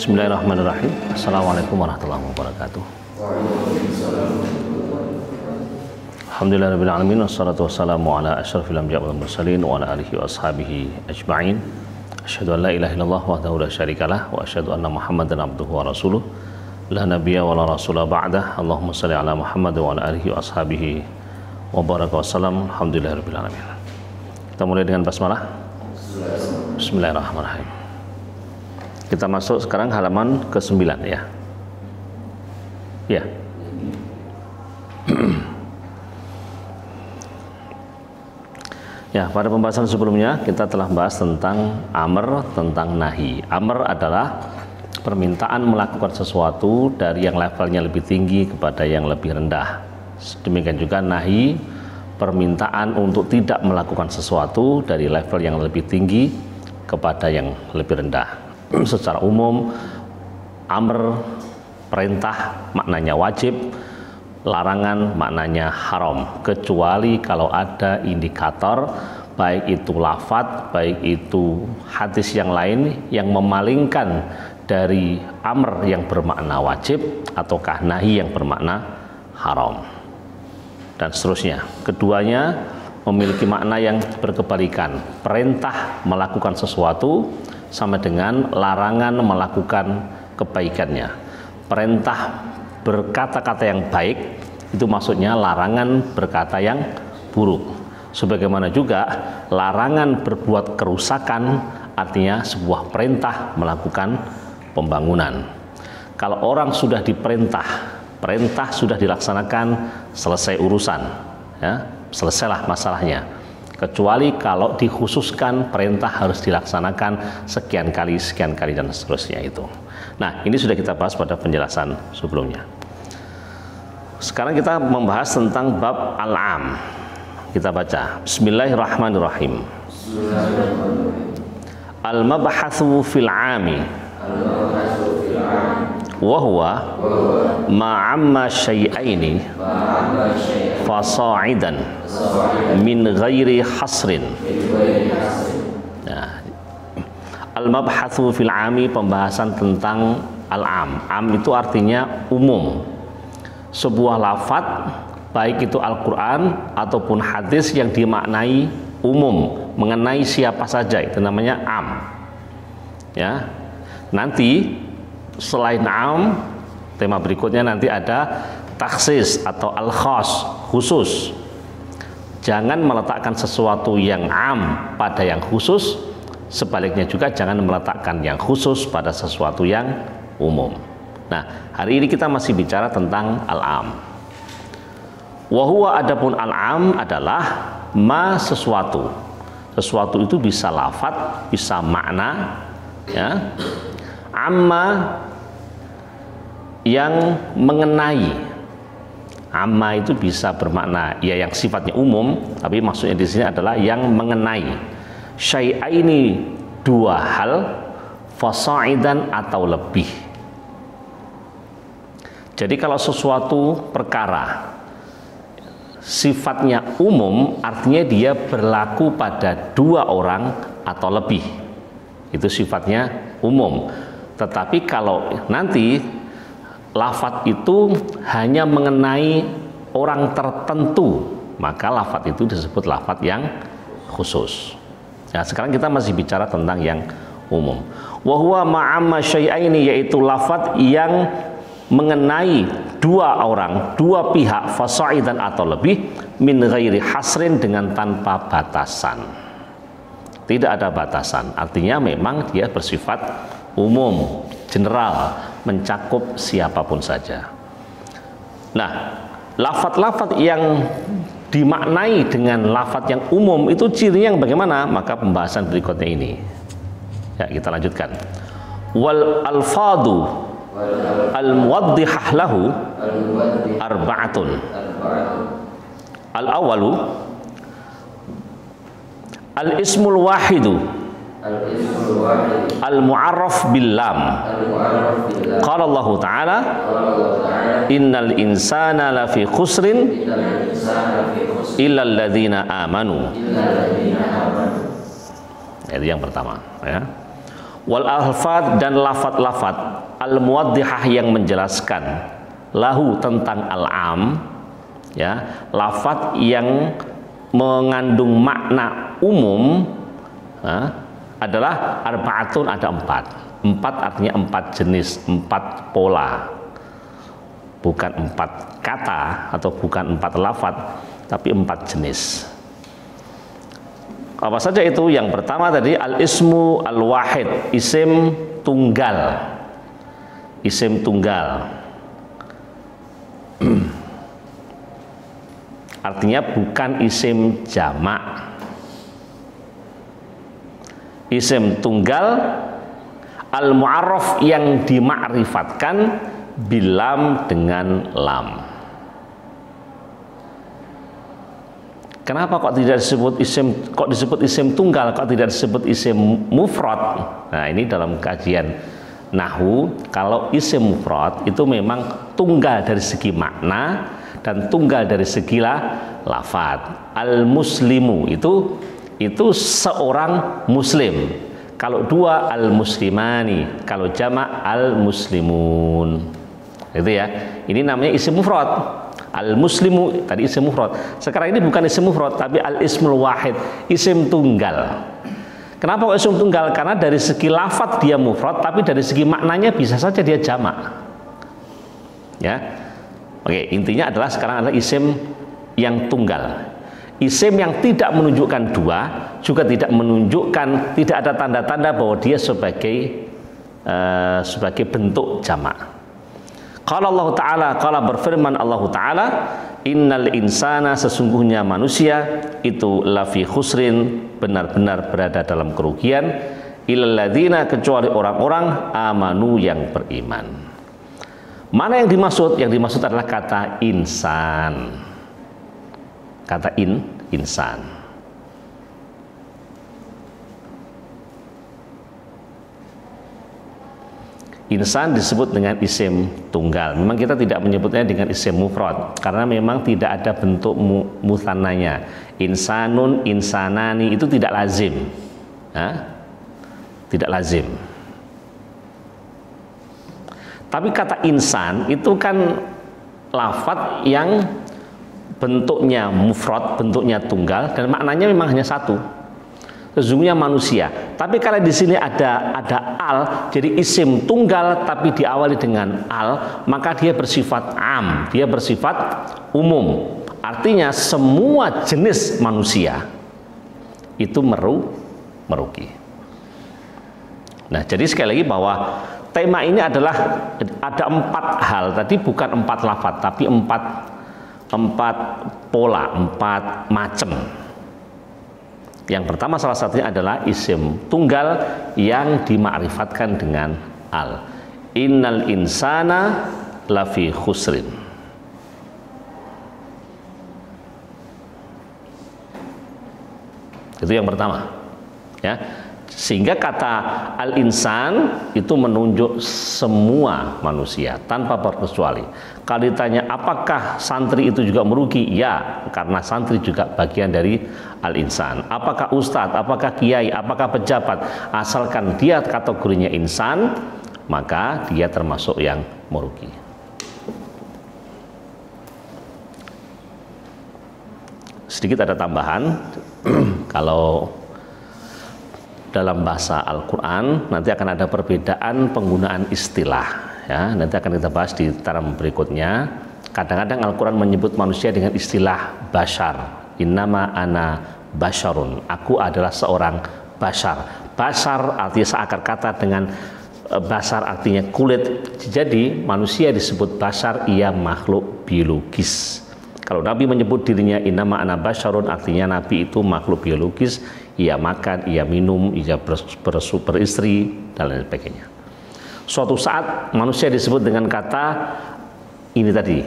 Bismillahirrahmanirrahim. Assalamualaikum warahmatullahi wabarakatuh. Alhamdulillahirabbil alamin wassalatu wassalamu ala asyrafil anbiya'i wal mursalin wa ala alihi wa ashabihi ajma'in. Asyhadu an la ilaha illallah wahdahu la syarikalah wa asyhadu anna Muhammadan abduhu wa rasuluh. La nabiyya wa la rasula ba'dah. Allahumma shalli ala Muhammad wa ala alihi wa ashabihi wa baraka wasallam. Alhamdulillahirabbil alamin. Kita mulai dengan basmalah. Bismillahirrahmanirrahim. Kita masuk sekarang halaman ke-9 ya. Ya. Ya, pada pembahasan sebelumnya kita telah bahas tentang amr, tentang nahi. Amr adalah permintaan melakukan sesuatu dari yang levelnya lebih tinggi kepada yang lebih rendah. Demikian juga nahi, permintaan untuk tidak melakukan sesuatu dari level yang lebih tinggi kepada yang lebih rendah. Secara umum, amr, perintah maknanya wajib, larangan maknanya haram, kecuali kalau ada indikator baik itu lafadz, baik itu hadis yang lain yang memalingkan dari amr yang bermakna wajib ataukah nahi yang bermakna haram dan seterusnya. Keduanya memiliki makna yang berkebalikan. Perintah melakukan sesuatu sama dengan larangan melakukan kebaikannya. Perintah berkata-kata yang baik itu maksudnya larangan berkata yang buruk. Sebagaimana juga larangan berbuat kerusakan artinya sebuah perintah melakukan pembangunan. Kalau orang sudah diperintah, perintah sudah dilaksanakan, selesai urusan, ya, selesailah masalahnya. Kecuali kalau dikhususkan perintah harus dilaksanakan sekian kali dan seterusnya itu. Nah, ini sudah kita bahas pada penjelasan sebelumnya. Sekarang kita membahas tentang bab al-am. Kita baca. Bismillahirrahmanirrahim. Al-mabhatsu fil 'ami. Wa huwa ma'amma syai'aini fasa'idan min ghairi hasrin. Nah, al-mabhatsu fil 'ami, pembahasan tentang al-am. Am itu artinya umum. Sebuah lafadz baik itu Al-Qur'an ataupun hadis yang dimaknai umum, mengenai siapa saja, itu namanya am. Ya. Nanti selain am, tema berikutnya nanti ada taksis atau al-khas, khusus. Jangan meletakkan sesuatu yang am pada yang khusus, sebaliknya juga jangan meletakkan yang khusus pada sesuatu yang umum. Nah, hari ini kita masih bicara tentang al-am. Wa huwa, adapun al-am adalah ma, sesuatu. Sesuatu itu bisa lafadz, bisa makna, ya. Amma yang mengenai. Amma itu bisa bermakna ya yang sifatnya umum, tapi maksudnya di sini adalah yang mengenai. Syai'aini, dua hal, fasa'idan atau lebih. Jadi kalau sesuatu perkara sifatnya umum, artinya dia berlaku pada dua orang atau lebih. Itu sifatnya umum. Tetapi kalau nanti lafadz itu hanya mengenai orang tertentu, maka lafadz itu disebut lafadz yang khusus. Nah, sekarang kita masih bicara tentang yang umum. Wa huwa ma'amma syai'aini, yaitu lafadz yang mengenai dua orang, dua pihak, fasa'idan atau lebih, min ghairi hasrin, dengan tanpa batasan. Tidak ada batasan, artinya memang dia bersifat umum, general, mencakup siapapun saja. Nah, lafadz-lafadz yang dimaknai dengan lafadz yang umum itu cirinya yang bagaimana? Maka pembahasan berikutnya ini. Ya, kita lanjutkan. Wal alfadu al-muwaddihah lahu arba'atun. Al-awalu al-ismul wahidu al-mu'arraf bil lam. Qala Allah Ta'ala innal insana lafi khusrin illa alladhina amanu. Itu yang pertama, ya. wal alfad dan lafat-lafat al-muwaddihah yang menjelaskan lahu tentang al-am, ya, lafat yang mengandung makna umum, adalah arbaatun, ada empat. Empat artinya empat jenis, empat pola, bukan empat kata atau bukan empat lafat, tapi empat jenis. Apa saja itu? Yang pertama tadi al-ismu al-wahid, isim tunggal. Isim tunggal artinya bukan isim jamak. Isim tunggal al-mu'arraf yang dima'rifatkan bilam dengan lam. Kenapa kok tidak disebut isim, kok disebut isim tunggal, kok tidak disebut isim mufrad? Nah, ini dalam kajian nahwu, kalau isim mufrad itu memang tunggal dari segi makna dan tunggal dari segi lafaz. Al-muslimu itu seorang muslim. Kalau dua al-muslimani, kalau jamak al-muslimun. Itu ya. Ini namanya isim mufrad. Al-muslimu tadi isim mufrad. Sekarang ini bukan isim mufrad tapi al-ismul wahid, isim tunggal. Kenapa kok isim tunggal? Karena dari segi lafaz dia mufrad, tapi dari segi maknanya bisa saja dia jamak. Ya. Oke, intinya adalah sekarang adalah isim yang tunggal. Isim yang tidak menunjukkan dua, juga tidak menunjukkan, tidak ada tanda-tanda bahwa dia sebagai bentuk jamak. Qala Allah Ta'ala, qala berfirman Allah Ta'ala, innal insana, sesungguhnya manusia itu lafi khusrin, benar-benar berada dalam kerugian, illal ladzina, kecuali orang-orang amanu yang beriman. Mana yang dimaksud? Yang dimaksud adalah kata insan. Kata insan. Insan disebut dengan isim tunggal. Memang kita tidak menyebutnya dengan isim mufrad karena memang tidak ada bentuk mutsananya. Insanun, insanani itu tidak lazim. Tidak lazim. Tapi kata insan itu kan lafadz yang bentuknya mufrad, bentuknya tunggal, dan maknanya memang hanya satu. Sesungguhnya manusia. Tapi kalau di sini ada al, jadi isim tunggal tapi diawali dengan al, maka dia bersifat am, dia bersifat umum. Artinya semua jenis manusia itu merugi. Nah, jadi sekali lagi bahwa tema ini adalah ada empat hal. Tadi bukan empat lafaz, tapi empat pola, empat macam. Yang pertama salah satunya adalah isim tunggal yang dimakrifatkan dengan al. Innal insana lafi khusrin. Itu yang pertama. Ya. Sehingga kata al-insan itu menunjuk semua manusia tanpa terkecuali. Kalau ditanya apakah santri itu juga merugi? Ya, karena santri juga bagian dari al-insan. Apakah ustadz, apakah kiai, apakah pejabat, asalkan dia kategorinya insan, maka dia termasuk yang merugi. Sedikit ada tambahan. Kalau dalam bahasa Al-Quran nanti akan ada perbedaan penggunaan istilah, ya, nanti akan kita bahas di taram berikutnya. Kadang-kadang Al-Quran menyebut manusia dengan istilah bashar. Innama ana basharun, aku adalah seorang bashar. Bashar artinya seakar kata dengan bashar artinya kulit. Jadi manusia disebut bashar, ia makhluk biologis. Kalau Nabi menyebut dirinya innama ana basharun, artinya Nabi itu makhluk biologis. Ia makan, ia minum, ia beristri, dan lain sebagainya. Suatu saat manusia disebut dengan kata ini tadi,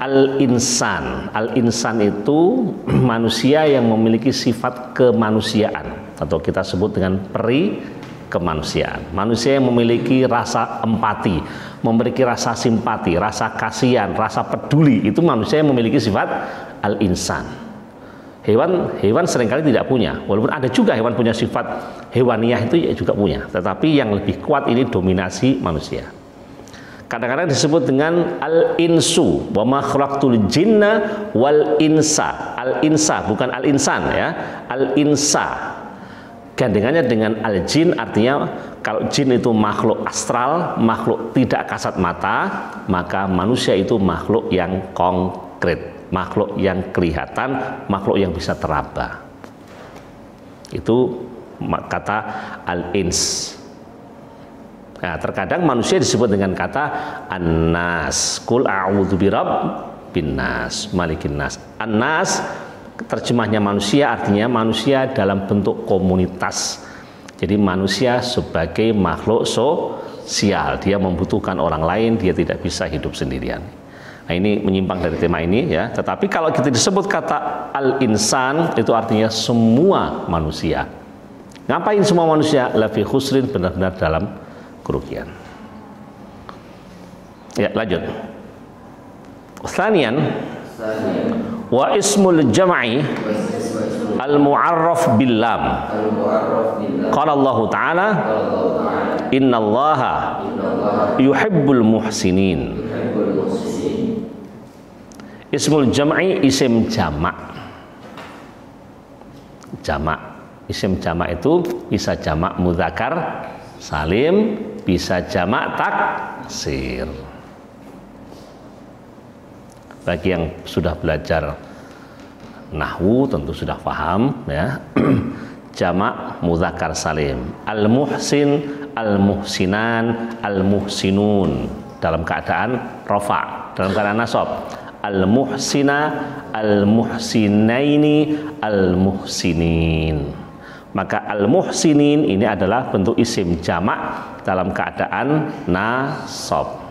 al-insan. Al-insan itu manusia yang memiliki sifat kemanusiaan, atau kita sebut dengan peri kemanusiaan. Manusia yang memiliki rasa empati, memiliki rasa simpati, rasa kasihan, rasa peduli, itu manusia yang memiliki sifat al-insan. Hewan seringkali tidak punya, walaupun ada juga hewan punya sifat hewaniah itu ya juga punya, tetapi yang lebih kuat ini dominasi manusia. Kadang-kadang disebut dengan al-insu, wa ma khalaqtul jinna wal insa. Al-insa bukan al-insan ya, al-insa. Gandengannya dengan al-jin, artinya kalau jin itu makhluk astral, makhluk tidak kasat mata, maka manusia itu makhluk yang konkret, makhluk yang kelihatan, makhluk yang bisa teraba. Itu kata al-ins. Nah, terkadang manusia disebut dengan kata an-nas. Qul a'udzu birabbin nas, malikin nas. An-nas terjemahnya manusia, artinya manusia dalam bentuk komunitas. Jadi manusia sebagai makhluk sosial, dia membutuhkan orang lain, dia tidak bisa hidup sendirian. Nah, ini menyimpang dari tema ini ya. Tetapi kalau kita disebut kata al-insan, itu artinya semua manusia. Ngapain semua manusia? Lafi khusrin, benar-benar dalam kerugian. Ya, lanjut. Tsaniyan, wa ismul jam'i al-mu'arraf bil lam. Qala Allah Ta'ala, innallaha yuhibbul muhsinin. Ismul jam'i isim jamak. Jamak. Isim jamak itu bisa jamak mudzakkar salim, bisa jamak taksir. Bagi yang sudah belajar nahwu tentu sudah paham ya. Jamak mudzakkar salim, al-muhsin, al-muhsinan, al-muhsinun dalam keadaan rafa, dalam keadaan nasab. Al-muhsina, al-muhsinaini, al-muhsinin. Maka al-muhsinin ini adalah bentuk isim jamak dalam keadaan nasab.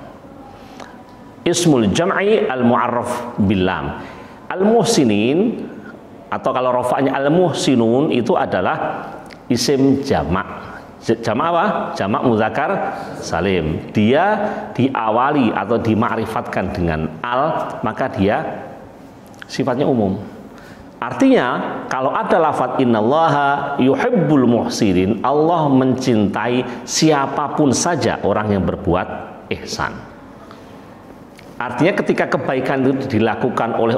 Ismul jam'i al-mu'arraf bil lam. Al-muhsinin atau kalau rafa'nya al-muhsinun itu adalah isim jamak. Jamak apa? Jamak mudzakkar salim. Dia diawali atau dimakrifatkan dengan al, maka dia sifatnya umum. Artinya kalau ada lafaz innallaha yuhibbul muhsinin, Allah mencintai siapapun saja orang yang berbuat ihsan. Artinya ketika kebaikan itu dilakukan oleh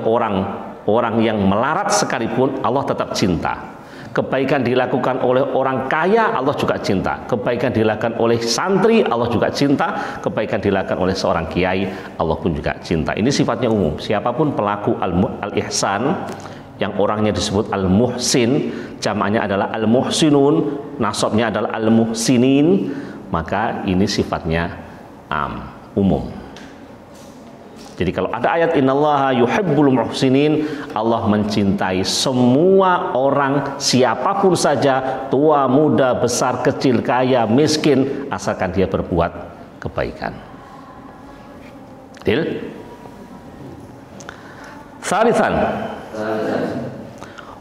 orang yang melarat sekalipun, Allah tetap cinta. Kebaikan dilakukan oleh orang kaya, Allah juga cinta. Kebaikan dilakukan oleh santri, Allah juga cinta. Kebaikan dilakukan oleh seorang kiai, Allah pun juga cinta. Ini sifatnya umum. Siapapun pelaku al-ihsan, yang orangnya disebut al-muhsin, jamaknya adalah al-muhsinun, nasabnya adalah al-muhsinin, maka ini sifatnya umum. Jadi kalau ada ayat innallaha yuhibbul muhsinin, Allah mencintai semua orang, siapapun saja, tua, muda, besar, kecil, kaya, miskin, asalkan dia berbuat kebaikan. Deal? Salisan,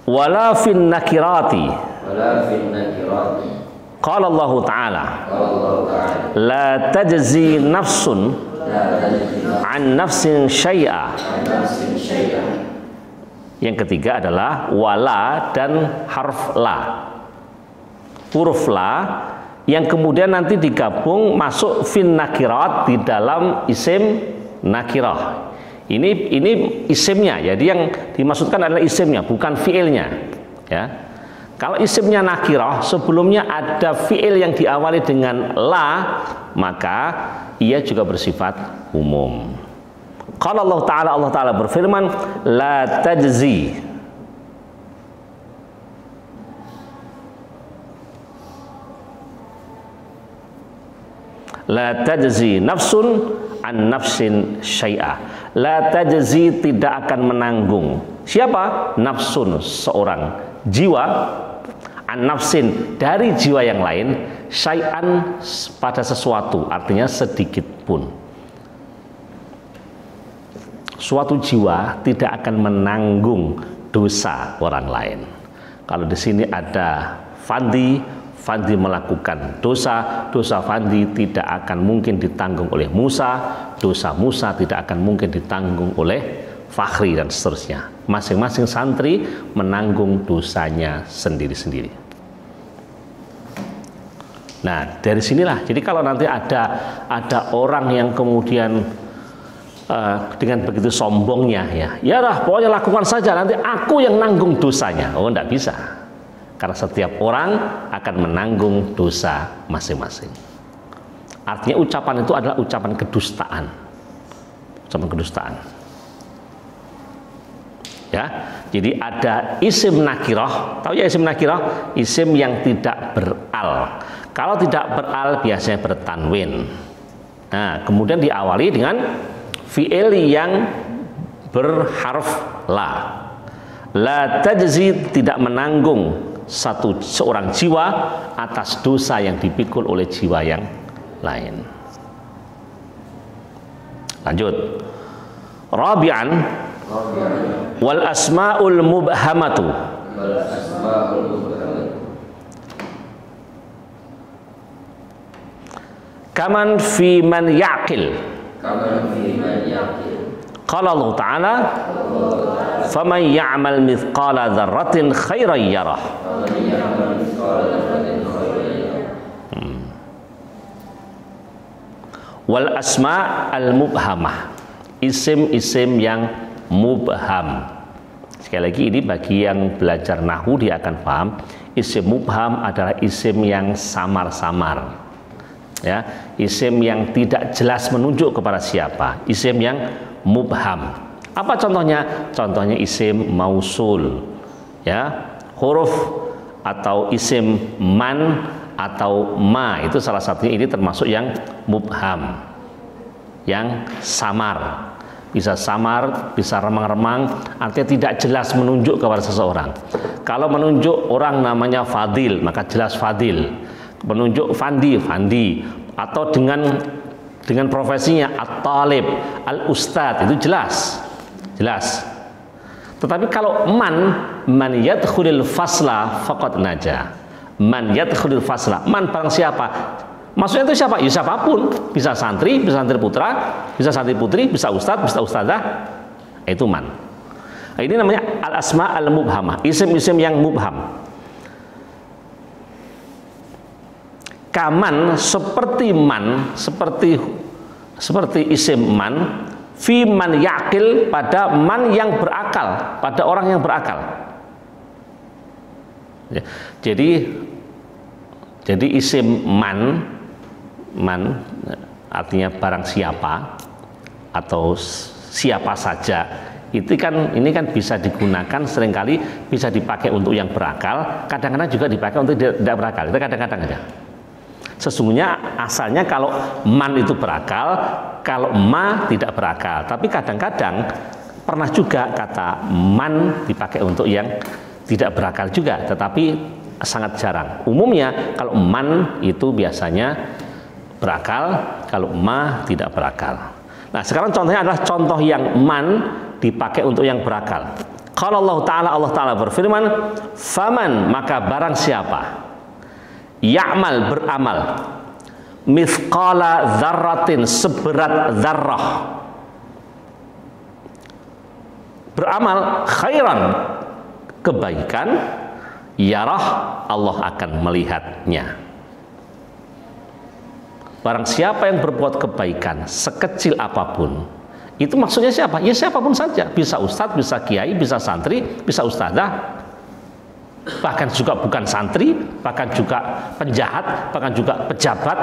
wala fin nakirati. Qala Allah Ta'ala, la tajzi nafsun an nafsin syai'a. Yang ketiga adalah wala dan harf la, huruf la yang kemudian nanti digabung masuk fin nakirat di dalam isim nakirah. Ini isimnya, jadi yang dimaksudkan adalah isimnya, bukan fiilnya ya. Kalau isimnya nakirah, sebelumnya ada fiil yang diawali dengan la, maka ia juga bersifat umum. Kalau Allah Ta'ala berfirman, la tajzi. La tajzi nafsun an nafsin syai'a. La tajzi, tidak akan menanggung. Siapa? Nafsun, seorang jiwa, an nafsin, dari jiwa yang lain, syai'an, pada sesuatu, artinya sedikit pun. Suatu jiwa tidak akan menanggung dosa orang lain. Kalau di sini ada Fandi melakukan dosa Fandi tidak akan mungkin ditanggung oleh Musa, dosa Musa tidak akan mungkin ditanggung oleh Fakhri dan seterusnya. masing-masing santri menanggung dosanya sendiri-sendiri. Nah, dari sinilah, jadi kalau nanti ada orang yang kemudian dengan begitu sombongnya, ya lah pokoknya lakukan saja, nanti aku yang nanggung dosanya. Oh, enggak bisa, karena setiap orang akan menanggung dosa masing-masing. Artinya ucapan itu adalah ucapan kedustaan, ya. Jadi ada isim nakirah, tahu ya isim nakirah, isim yang tidak beral. Kalau tidak beral biasanya bertanwin. Nah, kemudian diawali dengan fi'il yang berharf la. La tajzi, tidak menanggung seorang jiwa atas dosa yang dipikul oleh jiwa yang lain. Lanjut. Rabi'an, wal asma'ul mubhamatu. Kaman fi man ya'qil. Qala Allah Ta'ala, faman ya'mal mithqala dzarratin khairan yarah. Wal asma' al mubhamah, isim-isim yang mubham. Sekali lagi, ini bagi yang belajar nahwu dia akan paham, isim mubham adalah isim yang samar-samar, ya, isim yang tidak jelas menunjuk kepada siapa, isim yang mubham. Apa contohnya? Contohnya isim mausul, ya, huruf atau isim man atau ma, itu salah satunya, ini termasuk yang mubham, yang samar. Bisa samar, bisa remang-remang, artinya tidak jelas menunjuk kepada seseorang. Kalau menunjuk orang namanya Fadil, maka jelas Fadil. Menunjuk Fandi, Fandi. Atau dengan profesinya At-Talib, Al-Ustad, itu jelas. Tetapi kalau man yadkhulul fasla faqad naja. Man yadkhulul fasla, man barang siapa, maksudnya itu siapa? Ya siapapun, bisa santri putra, bisa santri putri, bisa ustadz, bisa ustadzah, itu man. Nah, ini namanya al-asma al-mubhamah, isim-isim yang mubham. Kaman, seperti man, seperti isim man, fi man yaqil, pada man yang berakal, pada orang yang berakal. Ya, jadi isim man artinya barang siapa atau siapa saja, ini kan bisa digunakan, seringkali bisa dipakai untuk yang berakal, kadang-kadang juga dipakai untuk tidak berakal. Itu kadang-kadang aja. Sesungguhnya asalnya kalau man itu berakal, kalau ma tidak berakal. Tapi kadang-kadang pernah juga kata man dipakai untuk yang tidak berakal juga, tetapi sangat jarang. Umumnya kalau man itu biasanya berakal, kalau ma tidak berakal. Nah, sekarang contohnya adalah contoh yang man dipakai untuk yang berakal. Kalau Allah Ta'ala berfirman, faman, maka barang siapa, ya'mal, beramal, mithqala dzarratin, seberat dzarrah, beramal khairan, kebaikan, yarah, Allah akan melihatnya. Barang siapa yang berbuat kebaikan sekecil apapun, itu maksudnya siapa? Ya siapapun saja, bisa ustadz, bisa kiai, bisa santri, bisa ustadzah, bahkan juga bukan santri, bahkan juga penjahat, bahkan juga pejabat.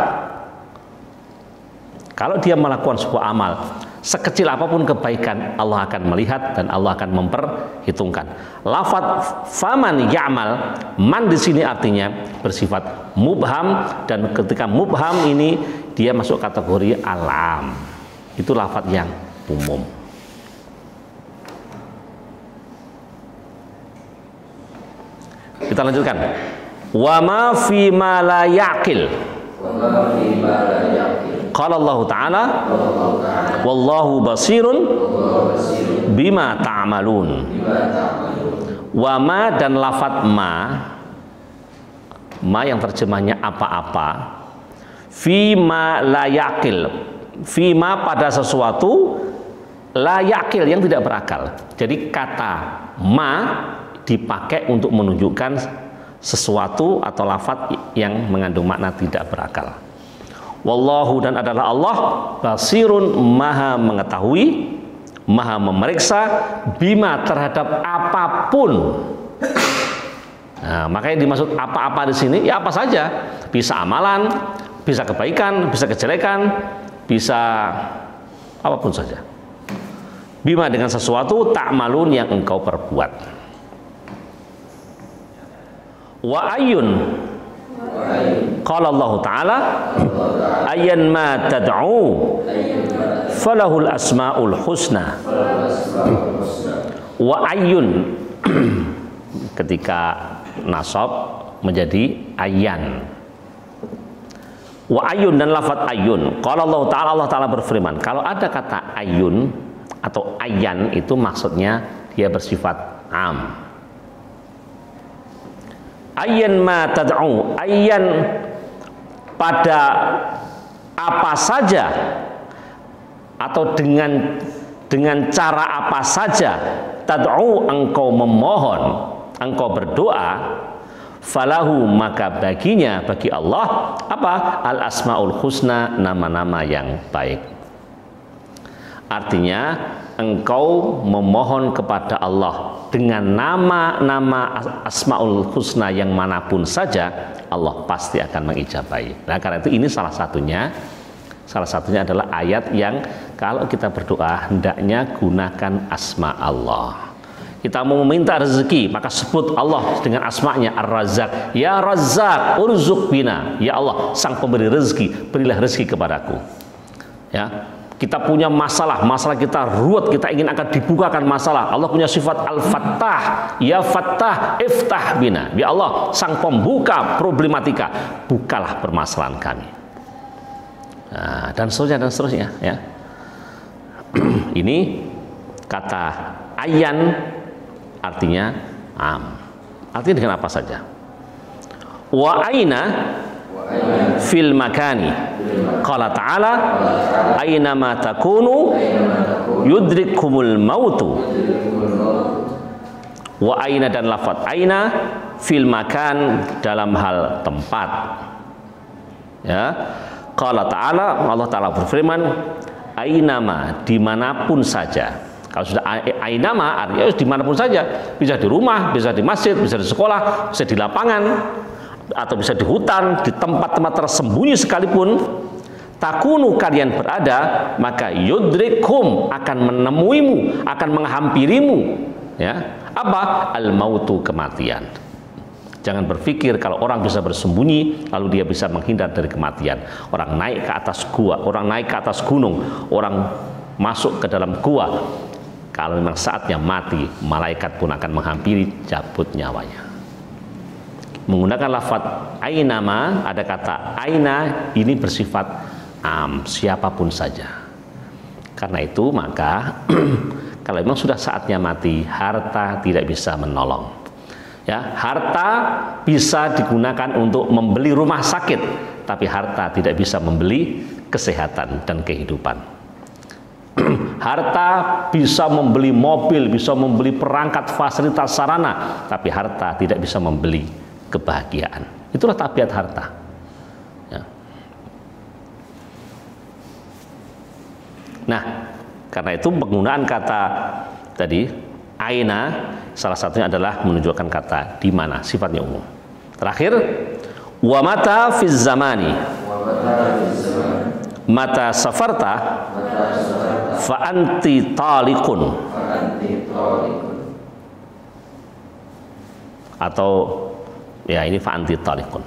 Kalau dia melakukan sebuah amal sekecil apapun kebaikan, Allah akan melihat dan Allah akan memperhitungkan. Lafadz faman ya'mal, man di sini artinya bersifat mubham, dan ketika mubham ini dia masuk kategori alam. Itu lafadz yang umum. Kita lanjutkan. Wa ma fi ma la yaqil. Qala Allah Ta'ala, wallahu basirun bima ta'malun. Wa ma, dan lafadz ma yang terjemahnya apa-apa, fi ma la yaqil, fi ma pada sesuatu la yakil, yang tidak berakal. Jadi kata ma dipakai untuk menunjukkan sesuatu atau lafadz yang mengandung makna tidak berakal. Wallahu, dan adalah Allah, basirun, maha mengetahui, maha memeriksa, bima, terhadap apapun. Nah, makanya dimaksud apa-apa di sini ya apa saja, bisa amalan, bisa kebaikan, bisa kejelekan, bisa apapun saja. Bima, dengan sesuatu, ta'malun, yang engkau perbuat. Wa ayyun, qala Allah Ta'ala, ayyan ma tad'u falahul asma'ul husna. Wa ayyun, ketika nasab menjadi ayyan. Wa ayun, dan lafadz ayun. Qala Allah Ta'ala, Allah Ta'ala berfirman, kalau ada kata ayun atau ayyan itu maksudnya dia bersifat am. Ayyan ma tad'u, ayyan pada apa saja atau dengan cara apa saja, tad'u, engkau memohon, engkau berdoa, falahu, maka baginya, bagi Allah, apa? Al asmaul husna, nama-nama yang baik. Artinya engkau memohon kepada Allah dengan nama-nama asmaul husna yang manapun saja, Allah pasti akan mengijabahi. Nah, karena itu ini salah satunya adalah ayat yang kalau kita berdoa hendaknya gunakan asma Allah. Kita mau meminta rezeki, maka sebut Allah dengan asmanya Ar-Razzaq. Ya Razzaq, urzuq bina. Ya Allah, sang pemberi rezeki, berilah rezeki kepadaku. Ya, kita punya masalah kita ruwet, kita ingin akan dibukakan masalah. Allah punya sifat Al-Fattah. Ya Fattah, iftah bina. Ya Allah, sang pembuka problematika, bukalah permasalahan kami. Nah, dan seterusnya, ya. Ini kata ayyan artinya am. Artinya dengan apa saja. Wa aina fil makani. Qala ta'ala, aina ma takunu yudrikumul mautu. Wa aina, dan lafadz aina fil makan, dalam hal tempat. Ya. Qala ta'ala, Allah Ta'ala berfirman, aina ma, dimanapun saja. Kalau sudah ainama artinya dimanapun saja, bisa di rumah, bisa di masjid, bisa di sekolah, bisa di lapangan, atau bisa di hutan, di tempat-tempat tersembunyi sekalipun, takunu, kalian berada, maka yudrikum, akan menemuimu, akan menghampirimu, ya, apa? Al-mautu, kematian. Jangan berpikir kalau orang bisa bersembunyi lalu dia bisa menghindar dari kematian. Orang naik ke atas gua, orang naik ke atas gunung, orang masuk ke dalam gua, kalau memang saatnya mati, malaikat pun akan menghampiri, cabut nyawanya. Menggunakan lafadz ainama, ada kata aina, ini bersifat am, siapapun saja. Karena itu maka kalau memang sudah saatnya mati, harta tidak bisa menolong. Ya, harta bisa digunakan untuk membeli rumah sakit, tapi harta tidak bisa membeli kesehatan dan kehidupan. Harta bisa membeli mobil, bisa membeli perangkat fasilitas sarana, tapi harta tidak bisa membeli kebahagiaan. Itulah tabiat harta. Ya. Nah, karena itu penggunaan kata tadi aina, salah satunya adalah menunjukkan kata di mana, sifatnya umum. Terakhir, wa mata fiz zamani, mata safarta fa anti talikun, atau ya ini fa anti talikun,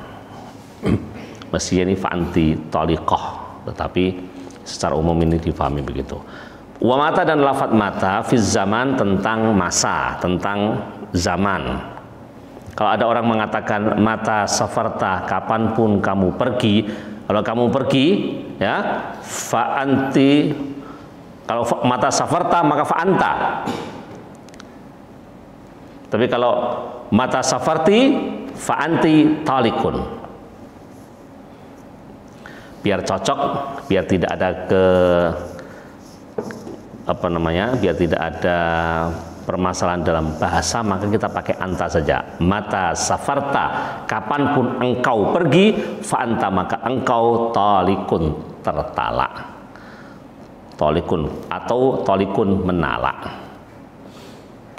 mestinya ini fa anti talikoh, tetapi secara umum ini difahami begitu. Wa mata, dan lafadz mata fiz zaman, tentang masa, tentang zaman. Kalau ada orang mengatakan mata safarta, kapanpun kamu pergi, kalau kamu pergi, ya, fa anti, kalau mata safarta maka fa anta. Tapi kalau mata safarti fa anti talikun. Biar cocok, biar tidak ada apa namanya, biar tidak ada permasalahan dalam bahasa, maka kita pakai anta saja. Mata safarta, kapanpun engkau pergi, fa anta, maka engkau talikun, tertalak. Talikun atau talikun, menalak.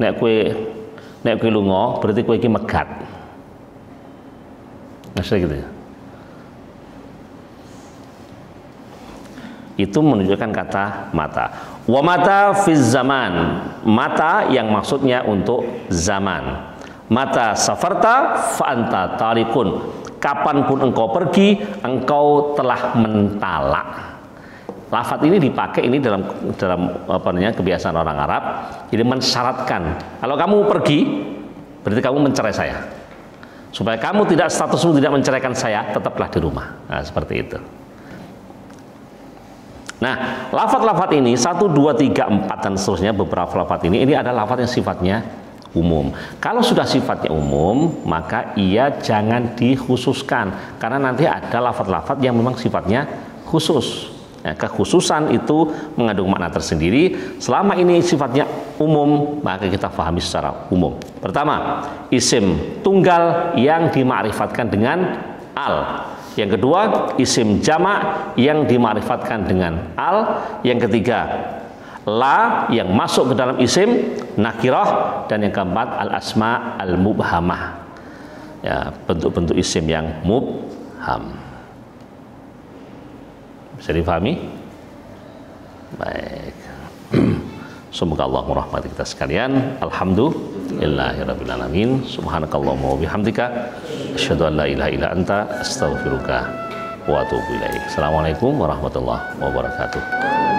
Nek kue lunga berarti kue iki megat. Maksudnya gitu ya. Itu menunjukkan kata mata. Wa mata fiz zaman, mata yang maksudnya untuk zaman. Mata safarta fa anta talikun, kapanpun engkau pergi, engkau telah mentalak. Lafadz ini dipakai ini dalam apa namanya, kebiasaan orang Arab. Jadi mensyaratkan, kalau kamu pergi berarti kamu mencerai saya. Supaya kamu tidak, statusmu tidak menceraikan saya, tetaplah di rumah. Nah, seperti itu. Nah, lafadz-lafadz ini 1, 2, 3, 4 dan seterusnya, beberapa lafadz ini adalah lafadz yang sifatnya umum. Kalau sudah sifatnya umum, maka ia jangan dikhususkan, karena nanti ada lafadz-lafadz yang memang sifatnya khusus. Nah, kekhususan itu mengandung makna tersendiri. Selama ini sifatnya umum, maka kita pahami secara umum. Pertama, isim tunggal yang dima'rifatkan dengan al. Yang kedua, isim jamak yang dima'rifatkan dengan al. Yang ketiga, la yang masuk ke dalam isim nakirah. Dan yang keempat, al-asma al-mubhamah, ya, bentuk-bentuk isim yang mubham. Bisa difahami? Baik. Semoga Allah merahmati kita sekalian. Alhamdulillahirabbil alamin. Subhanakallahumma wa bihamdika asyhadu an la ilaha illa anta astaghfiruka wa atubu ilaik. Assalamualaikum warahmatullahi wabarakatuh.